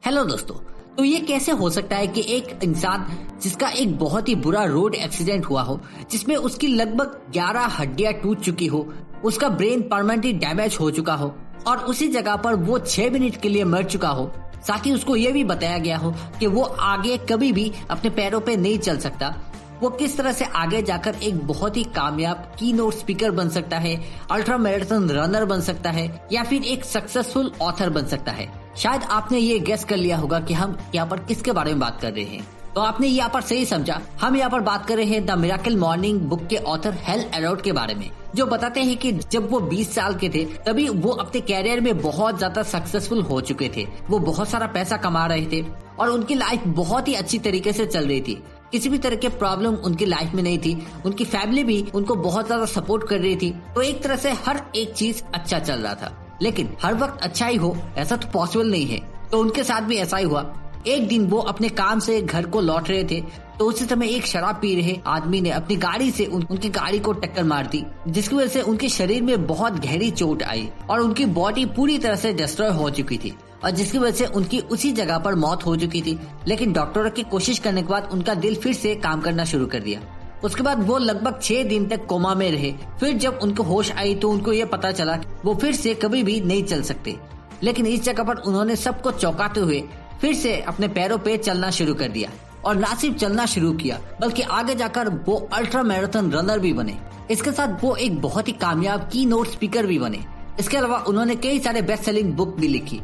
Hello दोस्तों, तो ये कैसे हो सकता है कि एक इंसान जिसका एक बहुत ही बुरा रोड एक्सीडेंट हुआ हो, जिसमें उसकी लगभग 11 हड्डियां टूट चुकी हो, उसका ब्रेन परमानेंटली डैमेज हो चुका हो और उसी जगह पर वो 6 मिनट के लिए मर चुका हो, साथ ही उसको ये भी बताया गया हो कि वो आगे कभी भी अपने पैरों पे नहीं चल सकता, वो किस तरह से आगे जाकर एक बहुत ही कामयाब कीनोट स्पीकर बन सकता है, अल्ट्रा मैराथन रनर बन सकता है या फिर एक सक्सेसफुल ऑथर बन सकता है। शायद आपने ये गेस कर लिया होगा कि हम यहाँ पर किसके बारे में बात कर रहे हैं। तो आपने यहाँ पर सही समझा, हम यहाँ पर बात कर रहे हैं द मिरेकल मॉर्निंग बुक के ऑथर हेल एडवर्ड के बारे में, जो बताते हैं कि जब वो 20 साल के थे तभी वो अपने कैरियर में बहुत ज्यादा सक्सेसफुल हो चुके थे। वो बहुत सारा पैसा कमा रहे थे और उनकी लाइफ बहुत ही अच्छी तरीके से चल रही थी। किसी भी तरह के प्रॉब्लम उनकी लाइफ में नहीं थी। उनकी फैमिली भी उनको बहुत ज्यादा सपोर्ट कर रही थी। तो एक तरह से हर एक चीज अच्छा चल रहा था, लेकिन हर वक्त अच्छा ही हो ऐसा तो पॉसिबल नहीं है। तो उनके साथ भी ऐसा ही हुआ। एक दिन वो अपने काम से घर को लौट रहे थे, तो उसी समय एक शराब पी रहे आदमी ने अपनी गाड़ी से उनकी गाड़ी को टक्कर मार दी, जिसकी वजह से उनके शरीर में बहुत गहरी चोट आई और उनकी बॉडी पूरी तरह से डिस्ट्रॉय हो चुकी थी और जिसकी वजह से उनकी उसी जगह पर मौत हो चुकी थी। लेकिन डॉक्टरों की कोशिश करने के बाद उनका दिल फिर से काम करना शुरू कर दिया। उसके बाद वो लगभग 6 दिन तक कोमा में रहे। फिर जब उनको होश आई तो उनको ये पता चला वो फिर से कभी भी नहीं चल सकते। लेकिन इस जगह पर उन्होंने सबको चौंकाते हुए फिर से अपने पैरों पे चलना शुरू कर दिया और ना सिर्फ चलना शुरू किया बल्कि आगे जाकर वो अल्ट्रा मैराथन रनर भी बने। इसके साथ वो एक बहुत ही कामयाब कीनोट स्पीकर भी बने। इसके अलावा उन्होंने कई सारे बेस्ट सेलिंग बुक भी लिखी।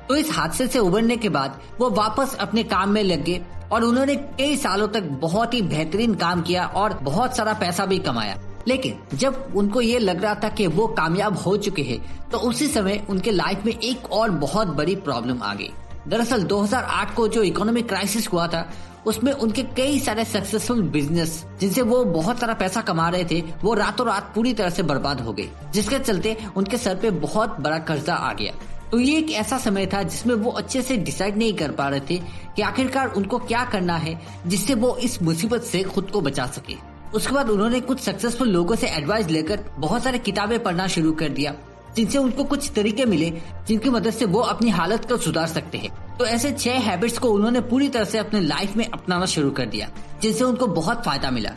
तो इस हादसे से उबरने के बाद वो वापस अपने काम में लग गए और उन्होंने कई सालों तक बहुत ही बेहतरीन काम किया और बहुत सारा पैसा भी कमाया। लेकिन जब उनको ये लग रहा था कि वो कामयाब हो चुके हैं, तो उसी समय उनके लाइफ में एक और बहुत बड़ी प्रॉब्लम आ गई। दरअसल 2008 को जो इकोनॉमिक क्राइसिस हुआ था, उसमें उनके कई सारे सक्सेसफुल बिजनेस जिनसे वो बहुत सारा पैसा कमा रहे थे, वो रातों रात पूरी तरह से बर्बाद हो गए, जिसके चलते उनके सर पे बहुत बड़ा कर्जा आ गया। तो ये एक ऐसा समय था जिसमें वो अच्छे से डिसाइड नहीं कर पा रहे थे कि आखिरकार उनको क्या करना है जिससे वो इस मुसीबत से खुद को बचा सके। उसके बाद उन्होंने कुछ सक्सेसफुल लोगों से एडवाइस लेकर बहुत सारे किताबें पढ़ना शुरू कर दिया, जिनसे उनको कुछ तरीके मिले जिनकी मदद से वो अपनी हालत को सुधार सकते हैं। तो ऐसे 6 हैबिट्स को उन्होंने पूरी तरह से अपने लाइफ में अपनाना शुरू कर दिया, जिनसे उनको बहुत फायदा मिला।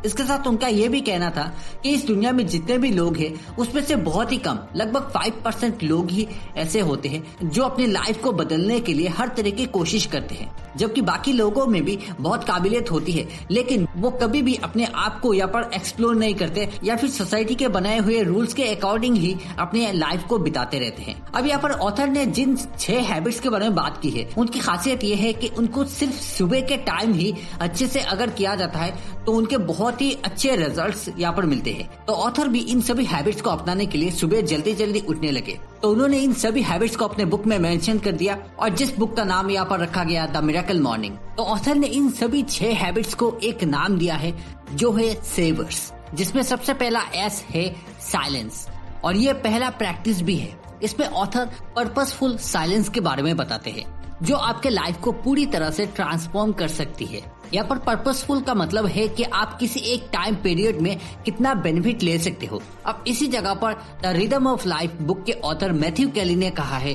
इसके साथ उनका ये भी कहना था कि इस दुनिया में जितने भी लोग हैं उसमें से बहुत ही कम, लगभग 5% लोग ही ऐसे होते हैं जो अपनी लाइफ को बदलने के लिए हर तरह की कोशिश करते हैं, जबकि बाकी लोगों में भी बहुत काबिलियत होती है, लेकिन वो कभी भी अपने आप को यहाँ पर एक्सप्लोर नहीं करते या फिर सोसाइटी के बनाए हुए रूल्स के अकॉर्डिंग ही अपने लाइफ को बिताते रहते हैं। अब यहाँ पर ऑथर ने जिन 6 हैबिट्स के बारे में बात की है, उनकी खासियत ये है कि उनको सिर्फ सुबह के टाइम ही अच्छे से अगर किया जाता है तो उनके बहुत ही अच्छे रिजल्ट्स यहाँ पर मिलते हैं। तो ऑथर भी इन सभी हैबिट्स को अपनाने के लिए सुबह जल्दी जल्दी उठने लगे। तो उन्होंने इन सभी हैबिट्स को अपने बुक में मेंशन कर दिया और जिस बुक का नाम यहाँ पर रखा गया द मिरेकल मॉर्निंग। तो ऑथर ने इन सभी 6 हैबिट्स को एक नाम दिया है जो है सेवर्स, जिसमें सबसे पहला एस है साइलेंस और ये पहला प्रैक्टिस भी है। इसमें ऑथर पर्पसफुल साइलेंस के बारे में बताते हैं जो आपके लाइफ को पूरी तरह से ट्रांसफॉर्म कर सकती है। यहाँ पर पर्पसफुल का मतलब है कि आप किसी एक टाइम पीरियड में कितना बेनिफिट ले सकते हो। अब इसी जगह पर the rhythm of life book के ऑथर मैथ्यू केली ने कहा है,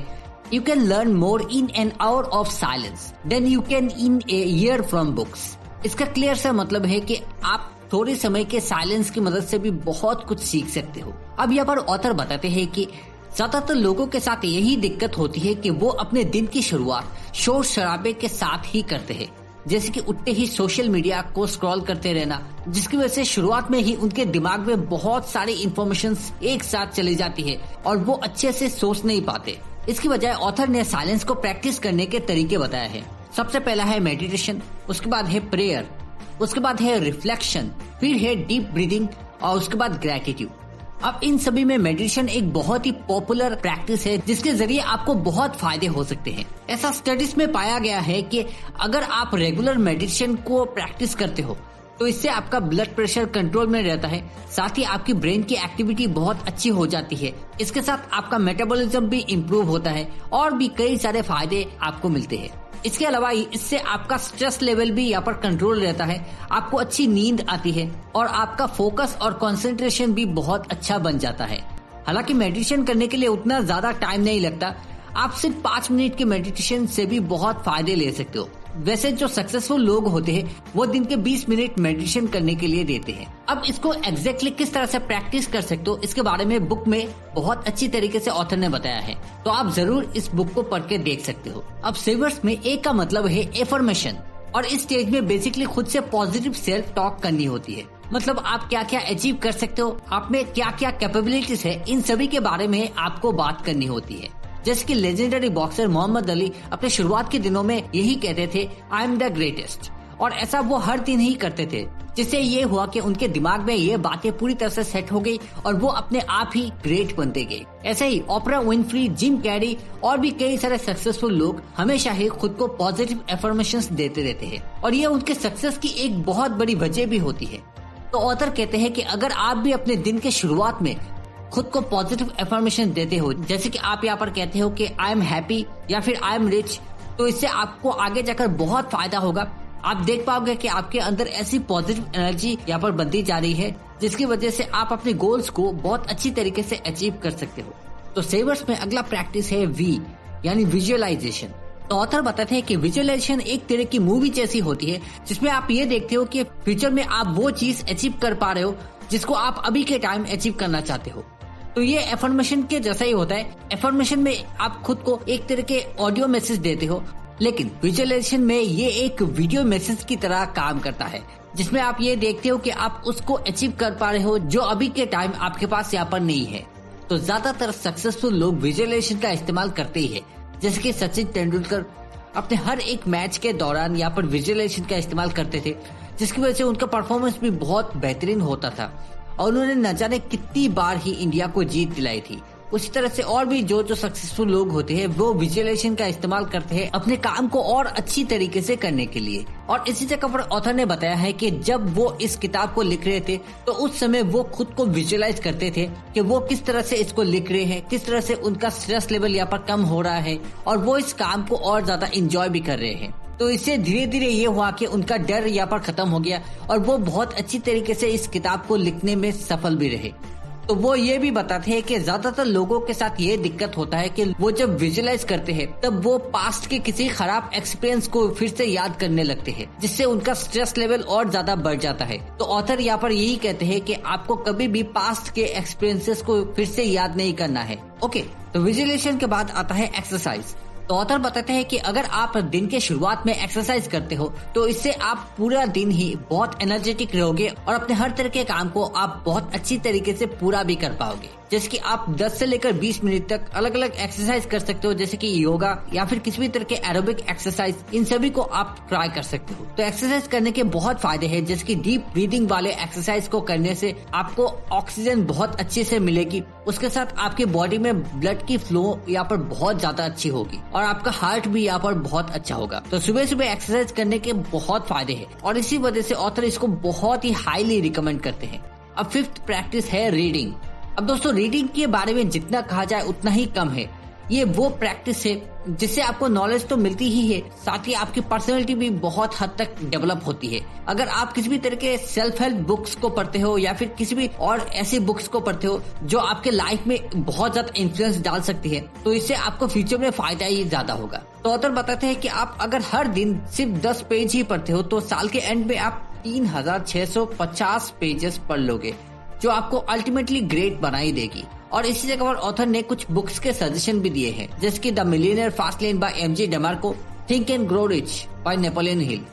you can learn more in an hour of silence than you can in a year from books. इसका क्लियर सा मतलब है कि आप थोड़े समय के साइलेंस की मदद से भी बहुत कुछ सीख सकते हो। अब यहाँ पर ऑथर बताते हैं कि ज्यादातर लोगों के साथ यही दिक्कत होती है कि वो अपने दिन की शुरुआत शोर शराबे के साथ ही करते हैं, जैसे कि उठते ही सोशल मीडिया को स्क्रॉल करते रहना, जिसकी वजह से शुरुआत में ही उनके दिमाग में बहुत सारी इंफॉर्मेशन एक साथ चली जाती है और वो अच्छे से सोच नहीं पाते। इसकी बजाय ऑथर ने साइलेंस को प्रैक्टिस करने के तरीके बताए हैं। सबसे पहला है मेडिटेशन, उसके बाद है प्रेयर, उसके बाद है रिफ्लेक्शन, फिर है डीप ब्रीदिंग और उसके बाद ग्रेटिट्यूड। अब इन सभी में मेडिटेशन एक बहुत ही पॉपुलर प्रैक्टिस है जिसके जरिए आपको बहुत फायदे हो सकते हैं। ऐसा स्टडीज में पाया गया है कि अगर आप रेगुलर मेडिटेशन को प्रैक्टिस करते हो तो इससे आपका ब्लड प्रेशर कंट्रोल में रहता है, साथ ही आपकी ब्रेन की एक्टिविटी बहुत अच्छी हो जाती है। इसके साथ आपका मेटाबॉलिज्म भी इम्प्रूव होता है और भी कई सारे फायदे आपको मिलते हैं। इसके अलावा इससे आपका स्ट्रेस लेवल भी यहाँ पर कंट्रोल रहता है, आपको अच्छी नींद आती है और आपका फोकस और कंसंट्रेशन भी बहुत अच्छा बन जाता है। हालांकि मेडिटेशन करने के लिए उतना ज्यादा टाइम नहीं लगता। आप सिर्फ 5 मिनट के मेडिटेशन से भी बहुत फायदे ले सकते हो। वैसे जो सक्सेसफुल लोग होते हैं वो दिन के 20 मिनट मेडिटेशन करने के लिए देते हैं। अब इसको एग्जैक्टली किस तरह से प्रैक्टिस कर सकते हो इसके बारे में बुक में बहुत अच्छी तरीके से ऑथर ने बताया है, तो आप जरूर इस बुक को पढ़ के देख सकते हो। अब सेवर्स में ए का मतलब है एफर्मेशन, और इस स्टेज में बेसिकली खुद से पॉजिटिव सेल्फ टॉक करनी होती है। मतलब आप क्या क्या अचीव कर सकते हो, आप में क्या क्या कैपेबिलिटीज है, इन सभी के बारे में आपको बात करनी होती है। जैसे कि लेजेंडरी बॉक्सर मोहम्मद अली अपने शुरुआत के दिनों में यही कहते थे, आई एम द ग्रेटेस्ट, और ऐसा वो हर दिन ही करते थे, जिससे ये हुआ कि उनके दिमाग में ये बातें पूरी तरह से सेट हो गई और वो अपने आप ही ग्रेट बनते गए। ऐसे ही ओपरा विनफ्री, जिम कैरी और भी कई सारे सक्सेसफुल लोग हमेशा ही खुद को पॉजिटिव एफर्मेशंस देते रहते हैं, और ये उनके सक्सेस की एक बहुत बड़ी वजह भी होती है। तो ऑथर कहते हैं कि अगर आप भी अपने दिन के शुरुआत में खुद को पॉजिटिव एफर्मेशन देते हो, जैसे कि आप यहाँ पर कहते हो कि आई एम हैप्पी या फिर आई एम रिच, तो इससे आपको आगे जाकर बहुत फायदा होगा। आप देख पाओगे कि आपके अंदर ऐसी पॉजिटिव एनर्जी यहाँ पर बनती जा रही है, जिसकी वजह से आप अपने गोल्स को बहुत अच्छी तरीके से अचीव कर सकते हो। तो सेवर्स में अगला प्रैक्टिस है वी, यानी विजुअलाइजेशन। तो ऑथर बताते हैं कि विजुअलाइजेशन एक तरह की मूवी जैसी होती है, जिसमें आप ये देखते हो कि फ्यूचर में आप वो चीज अचीव कर पा रहे हो जिसको आप अभी के टाइम अचीव करना चाहते हो। तो ये एफर्मेशन के जैसा ही होता है। एफर्मेशन में आप खुद को एक तरह के ऑडियो मैसेज देते हो, लेकिन विजुअलाइजेशन में ये एक वीडियो मैसेज की तरह काम करता है, जिसमें आप ये देखते हो कि आप उसको अचीव कर पा रहे हो जो अभी के टाइम आपके पास यहाँ पर नहीं है। तो ज्यादातर सक्सेसफुल लोग विजुअलाइजेशन का इस्तेमाल करते ही है, जैसे कि सचिन तेंदुलकर अपने हर एक मैच के दौरान यहाँ पर विजुअलाइजेशन का इस्तेमाल करते थे, जिसकी वजह से उनका परफॉर्मेंस भी बहुत बेहतरीन होता था और उन्होंने न जाने कितनी बार ही इंडिया को जीत दिलाई थी। उसी तरह से और भी जो सक्सेसफुल लोग होते हैं वो विजुअलाइजेशन का इस्तेमाल करते हैं अपने काम को और अच्छी तरीके से करने के लिए। और इसी जगह पर ऑथर ने बताया है कि जब वो इस किताब को लिख रहे थे तो उस समय वो खुद को विजुअलाइज करते थे कि वो किस तरह से इसको लिख रहे हैं, किस तरह से उनका स्ट्रेस लेवल यहाँ पर कम हो रहा है और वो इस काम को और ज्यादा इंजॉय भी कर रहे हैं। तो इससे धीरे धीरे ये हुआ कि उनका डर यहाँ पर खत्म हो गया और वो बहुत अच्छी तरीके से इस किताब को लिखने में सफल भी रहे। तो वो ये भी बताते हैं कि ज्यादातर लोगों के साथ ये दिक्कत होता है कि वो जब विजुअलाइज करते हैं तब वो पास्ट के किसी खराब एक्सपीरियंस को फिर से याद करने लगते हैं, जिससे उनका स्ट्रेस लेवल और ज्यादा बढ़ जाता है। तो ऑथर यहाँ पर यही कहते हैं कि आपको कभी भी पास्ट के एक्सपीरियंसेस को फिर से याद नहीं करना है। ओके, तो विजुअलाइजेशन के बाद आता है एक्सरसाइज। तो ऑथर बताते हैं कि अगर आप दिन के शुरुआत में एक्सरसाइज करते हो तो इससे आप पूरा दिन ही बहुत एनर्जेटिक रहोगे और अपने हर तरह के काम को आप बहुत अच्छी तरीके से पूरा भी कर पाओगे। जैसे कि आप 10 से लेकर 20 मिनट तक अलग अलग एक्सरसाइज कर सकते हो, जैसे कि योगा या फिर किसी भी तरह के एरोबिक एक्सरसाइज, इन सभी को आप ट्राई कर सकते हो। तो एक्सरसाइज करने के बहुत फायदे हैं, जैसे कि डीप ब्रीदिंग वाले एक्सरसाइज को करने से आपको ऑक्सीजन बहुत अच्छे से मिलेगी, उसके साथ आपकी बॉडी में ब्लड की फ्लो यहाँ पर बहुत ज्यादा अच्छी होगी और आपका हार्ट भी यहाँ पर बहुत अच्छा होगा। तो सुबह सुबह एक्सरसाइज करने के बहुत फायदे हैं और इसी वजह से ऑथर इसको बहुत ही हाईली रिकमेंड करते हैं। अब 5th प्रैक्टिस है रीडिंग। अब दोस्तों, रीडिंग के बारे में जितना कहा जाए उतना ही कम है। ये वो प्रैक्टिस है जिससे आपको नॉलेज तो मिलती ही है, साथ ही आपकी पर्सनैलिटी भी बहुत हद तक डेवलप होती है। अगर आप किसी भी तरह के सेल्फ हेल्प बुक्स को पढ़ते हो या फिर किसी भी और ऐसी बुक्स को पढ़ते हो जो आपके लाइफ में बहुत ज्यादा इन्फ्लुएंस डाल सकती है, तो इससे आपको फ्यूचर में फायदा ही ज्यादा होगा। तो ऑथर बताते हैं कि आप अगर हर दिन सिर्फ 10 पेज ही पढ़ते हो तो साल के एंड में आप 3650 पेजेस पढ़ लोगे, जो आपको अल्टीमेटली ग्रेट बनाई देगी। और इसी जगह पर ऑथर ने कुछ बुक्स के सजेशन भी दिए हैं, जैसे कि the millionaire fast lane by MJ DeMarco, think and grow rich by Napoleon Hill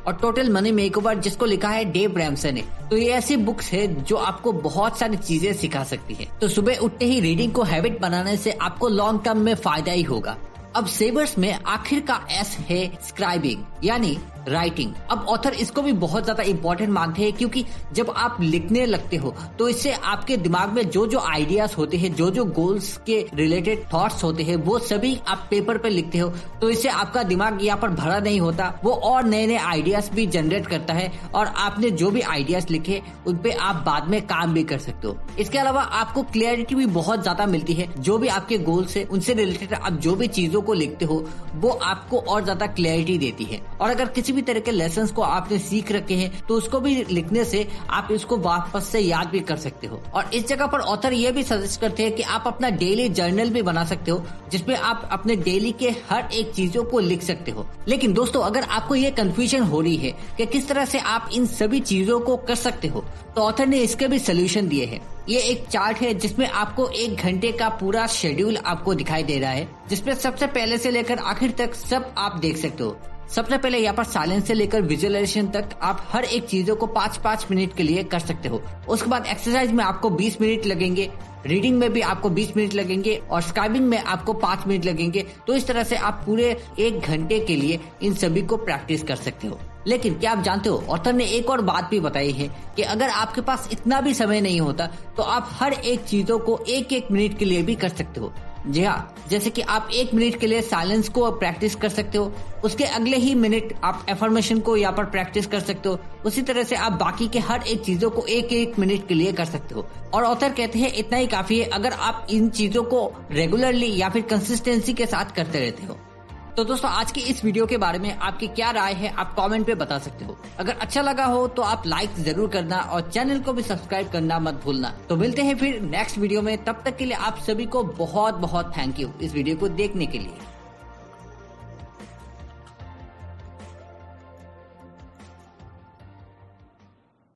और टोटल मनी मेकओवर जिसको लिखा है डेव रैमसे ने। तो ये ऐसी बुक्स है जो आपको बहुत सारी चीजें सिखा सकती है। तो सुबह उठते ही रीडिंग को हैबिट बनाने से आपको लॉन्ग टर्म में फायदा ही होगा। अब सेवर्स में आखिर का एस है स्क्राइबिंग, यानी राइटिंग। अब ऑथर इसको भी बहुत ज्यादा इम्पोर्टेंट मानते हैं, क्योंकि जब आप लिखने लगते हो तो इससे आपके दिमाग में जो जो आइडियाज होते हैं, जो जो गोल्स के रिलेटेड थॉट्स होते हैं, वो सभी आप पेपर पे लिखते हो। तो इससे आपका दिमाग यहाँ पर भरा नहीं होता, वो और नए नए आइडियाज भी जनरेट करता है और आपने जो भी आइडियाज लिखे उन पे आप बाद में काम भी कर सकते हो। इसके अलावा आपको क्लैरिटी भी बहुत ज्यादा मिलती है। जो भी आपके गोल्स है उनसे रिलेटेड आप जो भी चीजों को लिखते हो वो आपको और ज्यादा क्लैरिटी देती है। और अगर किसी भी तरह के लेसन्स को आपने सीख रखे हैं तो उसको भी लिखने से आप इसको वापस से याद भी कर सकते हो। और इस जगह पर ऑथर ये भी सजेस्ट करते हैं कि आप अपना डेली जर्नल भी बना सकते हो जिसमें आप अपने डेली के हर एक चीजों को लिख सकते हो। लेकिन दोस्तों अगर आपको ये कंफ्यूजन हो रही है कि किस तरह से आप इन सभी चीजों को कर सकते हो तो ऑथर ने इसके भी सोल्यूशन दिए हैं। ये एक चार्ट है जिसमें आपको 1 घंटे का पूरा शेड्यूल आपको दिखाई दे रहा है जिसमें सबसे पहले से लेकर आखिर तक सब आप देख सकते हो। सबसे पहले यहाँ पर साइलेंस से लेकर विजुअलाइजेशन तक आप हर एक चीजों को 5-5 मिनट के लिए कर सकते हो। उसके बाद एक्सरसाइज में आपको 20 मिनट लगेंगे, रीडिंग में भी आपको 20 मिनट लगेंगे और स्काइबिंग में आपको 5 मिनट लगेंगे। तो इस तरह से आप पूरे 1 घंटे के लिए इन सभी को प्रैक्टिस कर सकते हो। लेकिन क्या आप जानते हो ऑथर ने एक और बात भी बताई है कि अगर आपके पास इतना भी समय नहीं होता तो आप हर एक चीजों को 1-1 मिनट के लिए भी कर सकते हो। जी हाँ, जैसे कि आप 1 मिनट के लिए साइलेंस को प्रैक्टिस कर सकते हो, उसके अगले ही मिनट आप एफर्मेशन को यहाँ पर प्रैक्टिस कर सकते हो। उसी तरह से आप बाकी के हर एक चीजों को 1-1 मिनट के लिए कर सकते हो। और ऑथर कहते हैं इतना ही काफी है अगर आप इन चीजों को रेगुलरली या फिर कंसिस्टेंसी के साथ करते रहते हो। तो दोस्तों आज की इस वीडियो के बारे में आपकी क्या राय है आप कमेंट पे बता सकते हो। अगर अच्छा लगा हो तो आप लाइक जरूर करना और चैनल को भी सब्सक्राइब करना मत भूलना। तो मिलते हैं फिर नेक्स्ट वीडियो में, तब तक के लिए आप सभी को बहुत बहुत थैंक यू इस वीडियो को देखने के लिए।